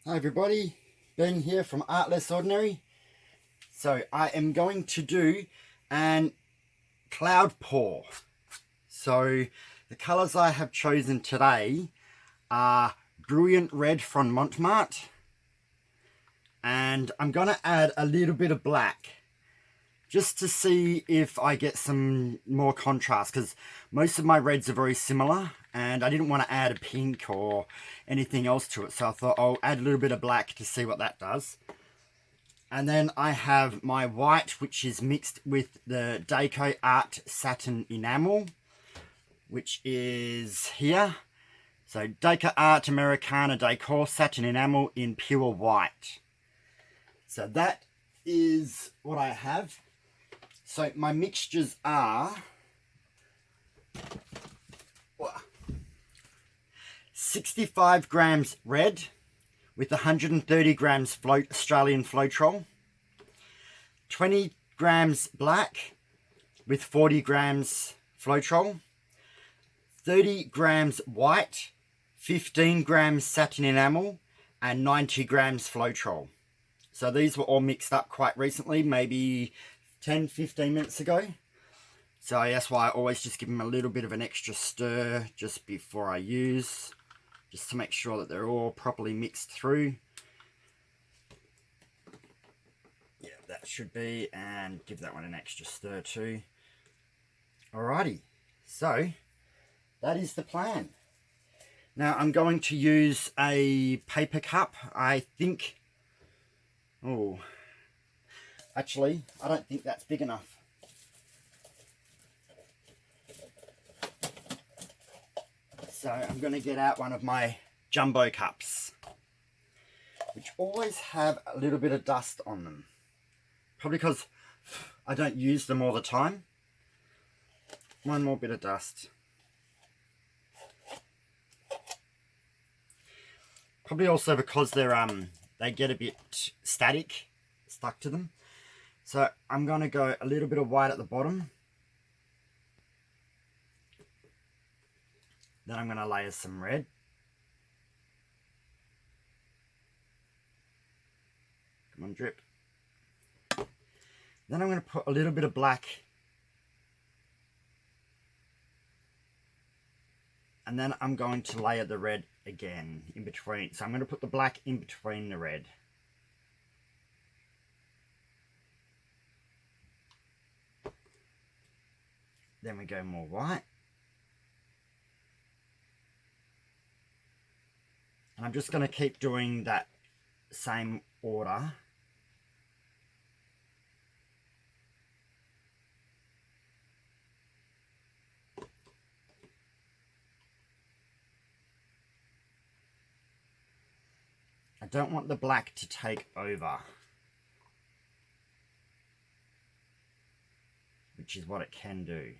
Hi everybody, Ben here from Art Less Ordinary. So I am going to do an cloud pour. So the colours I have chosen today are Brilliant Red from Marte, and I'm going to add a little bit of black just to see if I get some more contrast, because most of my reds are very similar and I didn't want to add a pink or anything else to it, so I thought I'll add a little bit of black to see what that does. And then I have my white, which is mixed with the decoart satin enamel, which is here. So decoart Americana decor satin enamel in pure white. So that is what I have. So my mixtures are 65 grams red with 130 grams Australian floetrol, 20 grams black with 40 grams floetrol, 30 grams white, 15 grams satin enamel, and 90 grams floetrol. So these were all mixed up quite recently, maybe 10-15 minutes ago. So that's why I always just give them a little bit of an extra stir just before I use, just to make sure that they're all properly mixed through. Yeah, that should be, and give that one an extra stir too. Alrighty, so that is the plan. Now I'm going to use a paper cup. I think, actually, I don't think that's big enough. So I'm going to get out one of my jumbo cups, which always have a little bit of dust on them. Probably because I don't use them all the time. One more bit of dust. Probably also because they're they get a bit static, stuck to them. So I'm going to go a little bit of white at the bottom. Then I'm going to layer some red. Come on, drip. Then I'm going to put a little bit of black. And then I'm going to layer the red again in between. So I'm going to put the black in between the red. Then we go more white. And I'm just going to keep doing that same order. I don't want the black to take over, which is what it can do.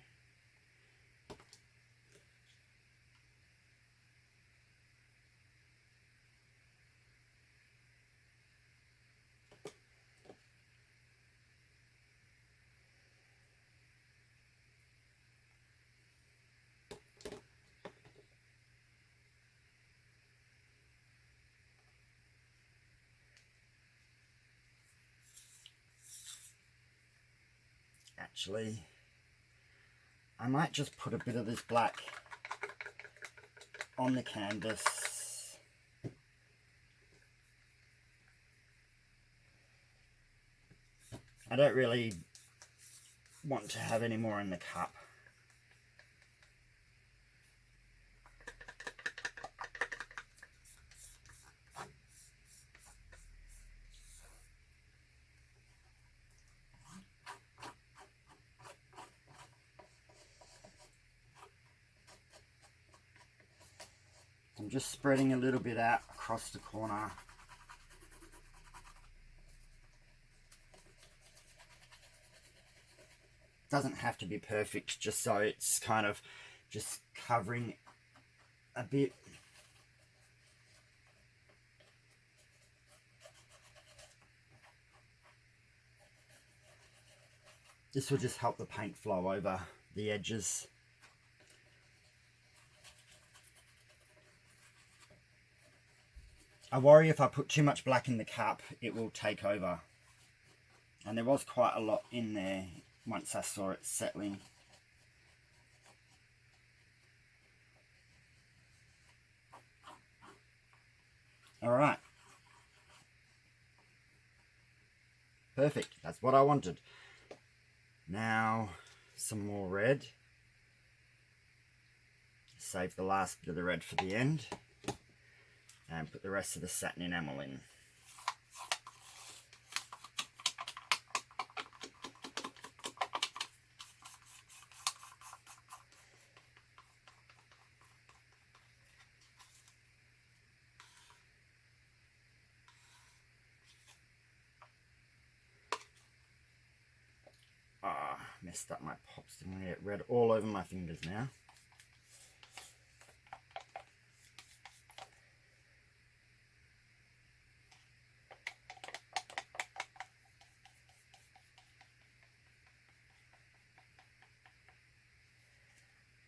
Actually, I might just put a bit of this black on the canvas. I don't really want to have any more in the cup. I'm just spreading a little bit out across the corner. Doesn't have to be perfect, just so it's kind of just covering a bit. This will just help the paint flow over the edges. I worry if I put too much black in the cup, it will take over. And there was quite a lot in there once I saw it settling. Alright. Perfect. That's what I wanted. Now, some more red. Save the last bit of the red for the end. And put the rest of the satin enamel in. Messed up my pops. I'm going to get red all over my fingers now.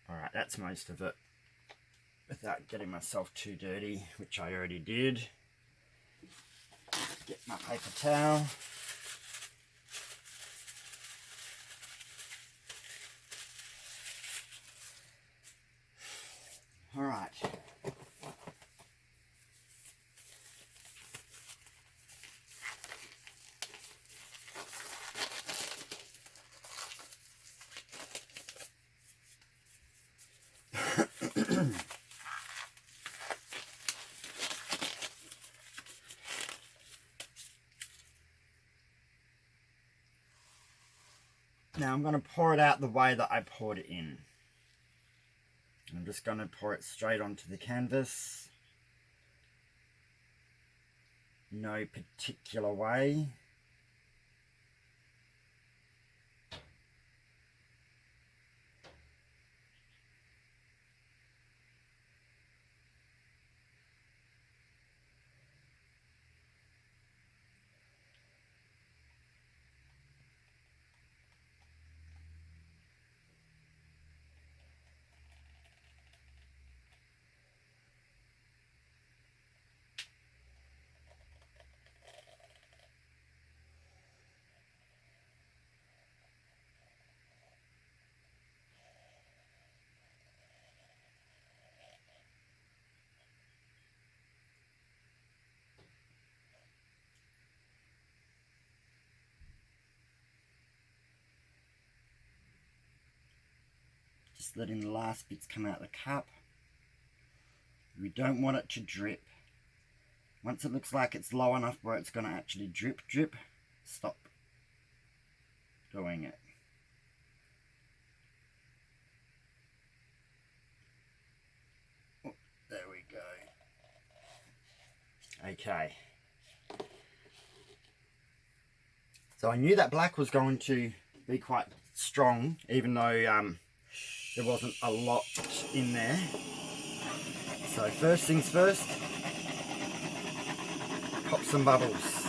Alright, that's most of it. Without getting myself too dirty, which I already did. Get my paper towel. Alright. Now I'm going to pour it out the way that I poured it in. I'm just going to pour it straight onto the canvas. No particular way. Just letting the last bits come out of the cup. We don't want it to drip. Once it looks like it's low enough where it's going to actually drip, stop doing it. Oh, there we go. Okay. So I knew that black was going to be quite strong, even though there wasn't a lot in there. So first things first, pop some bubbles.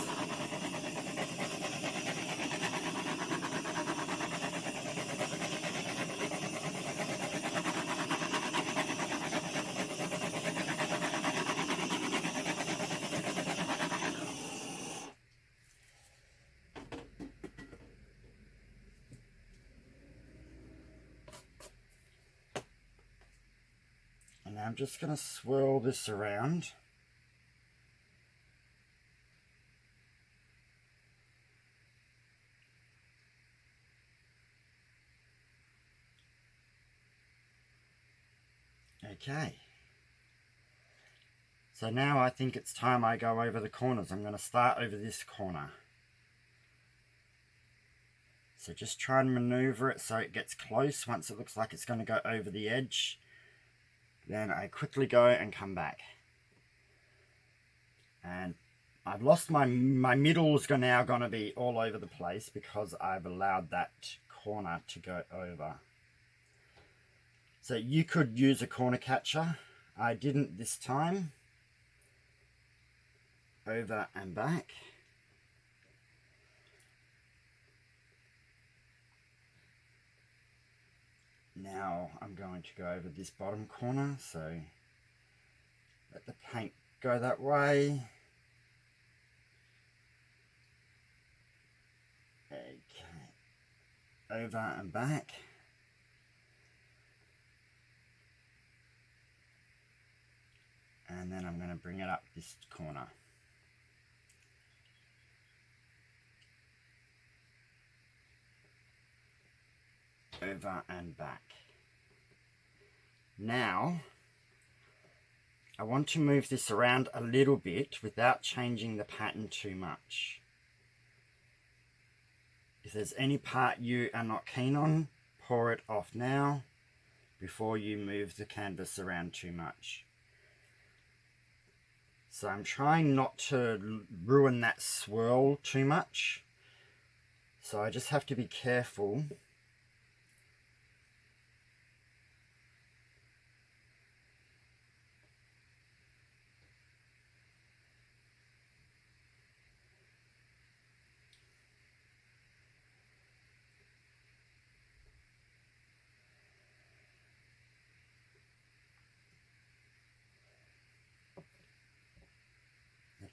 And I'm just going to swirl this around. Okay. So now I think it's time I go over the corners. I'm going to start over this corner. So just try and maneuver it so it gets close. Once it looks like it's going to go over the edge, then I quickly go and come back. And I've lost my middles are now going to be all over the place because I've allowed that corner to go over. So you could use a corner catcher. I didn't this time. Over and back. Now I'm going to go over this bottom corner, so let the paint go that way. over and back. And then I'm going to bring it up this corner. Over and back. Now, I want to move this around a little bit without changing the pattern too much. If there's any part you are not keen on, pour it off now before you move the canvas around too much. So I'm trying not to ruin that swirl too much. So I just have to be careful.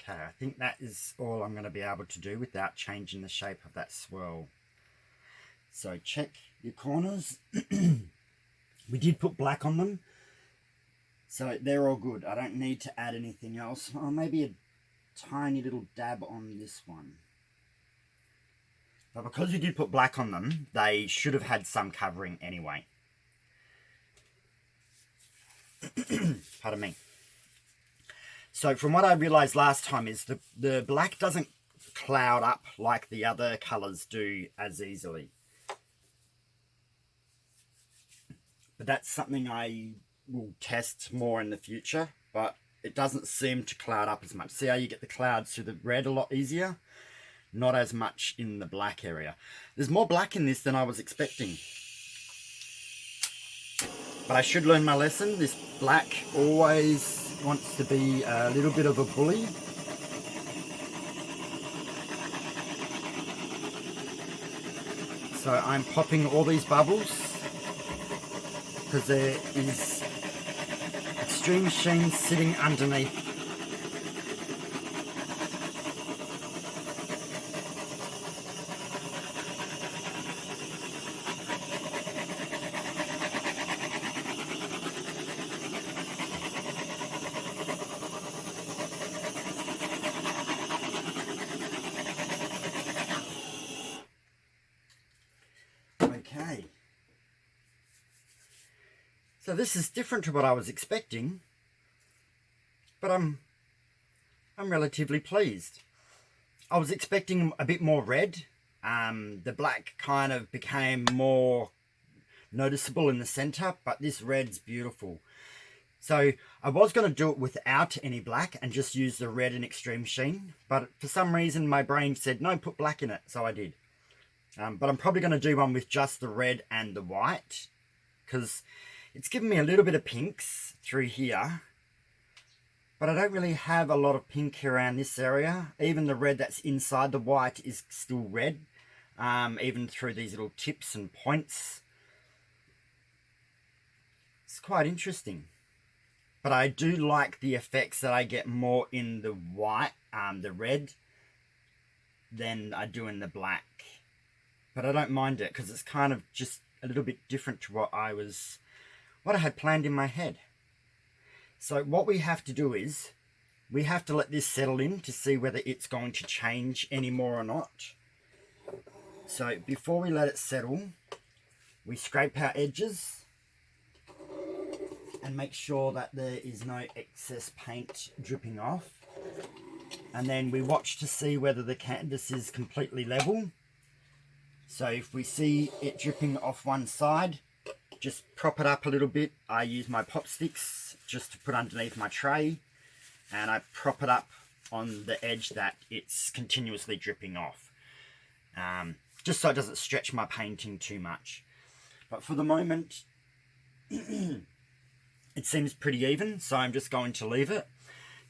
Okay, I think that is all I'm going to be able to do without changing the shape of that swirl. So check your corners. We did put black on them, so they're all good. I don't need to add anything else. Oh, maybe a tiny little dab on this one. But because we did put black on them, they should have had some covering anyway. Pardon me. So from what I realized last time is the black doesn't cloud up like the other colors do as easily. But that's something I will test more in the future, but it doesn't seem to cloud up as much. See how you get the clouds through the red a lot easier? Not as much in the black area. There's more black in this than I was expecting. But I should learn my lesson. This black always wants to be a little bit of a bully. So I'm popping all these bubbles because there is extreme sheen sitting underneath. Okay, so this is different to what I was expecting, but I'm relatively pleased. I was expecting a bit more red. The black kind of became more noticeable in the center, but this red's beautiful. So I was going to do it without any black and just use the red and extreme sheen, but for some reason my brain said no, put black in it, so I did. But I'm probably going to do one with just the red and the white, because it's given me a little bit of pinks through here, but I don't really have a lot of pink around this area. Even the red that's inside the white is still red, even through these little tips and points. It's quite interesting. But I do like the effects that I get more in the white, the red, than I do in the black. But I don't mind it because it's kind of just a little bit different to what I had planned in my head. So what we have to do is we have to let this settle in to see whether it's going to change anymore or not. So before we let it settle, we scrape our edges and make sure that there is no excess paint dripping off. And then we watch to see whether the canvas is completely level. So if we see it dripping off one side, just prop it up a little bit. I use my pop sticks just to put underneath my tray, and I prop it up on the edge that it's continuously dripping off, just so it doesn't stretch my painting too much. But for the moment, it seems pretty even, so I'm just going to leave it.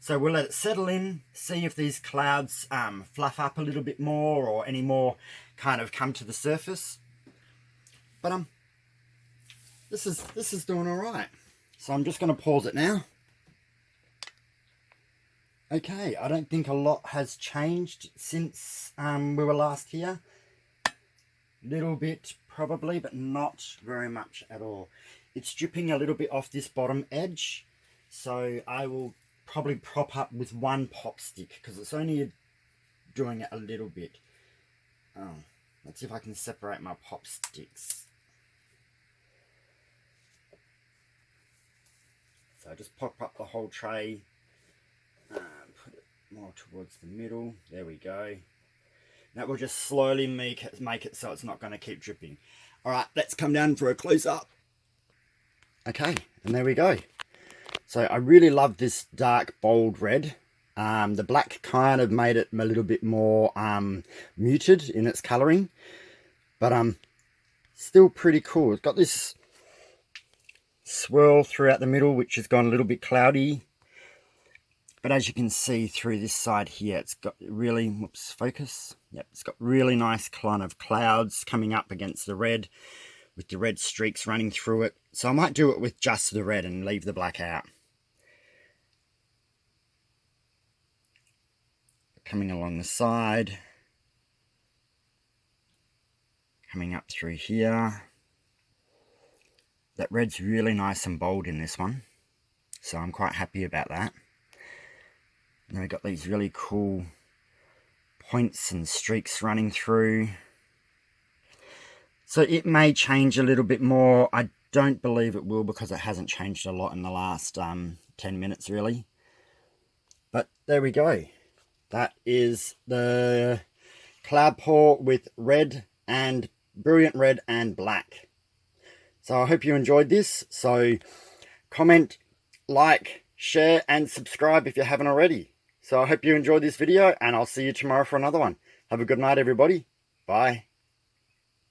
So we'll let it settle in, see if these clouds fluff up a little bit more or any more kind of come to the surface. But this is doing all right. So I'm just going to pause it now. Okay, I don't think a lot has changed since we were last here. Little bit probably, but not very much at all. It's dripping a little bit off this bottom edge, so I will probably prop up with one pop stick because it's only doing it a little bit. Oh, let's see if I can separate my pop sticks. So I just pop up the whole tray, put it more towards the middle. There we go. That will just slowly make it so it's not going to keep dripping. All right, let's come down for a close-up. Okay, and there we go. So I really love this dark, bold red. The black kind of made it a little bit more muted in its colouring. But still pretty cool. It's got this swirl throughout the middle, which has gone a little bit cloudy. But as you can see through this side here, it's got really, whoops, focus. Yep, it's got really nice kind of clouds coming up against the red, with the red streaks running through it. So I might do it with just the red and leave the black out. Coming along the side. Coming up through here. That red's really nice and bold in this one. So I'm quite happy about that. And we've got these really cool points and streaks running through. So it may change a little bit more. I don't believe it will because it hasn't changed a lot in the last 10 minutes really. But there we go. That is the cloud pour with red and brilliant red and black. So I hope you enjoyed this. So comment, like, share and subscribe if you haven't already. So I hope you enjoyed this video and I'll see you tomorrow for another one. Have a good night everybody. Bye.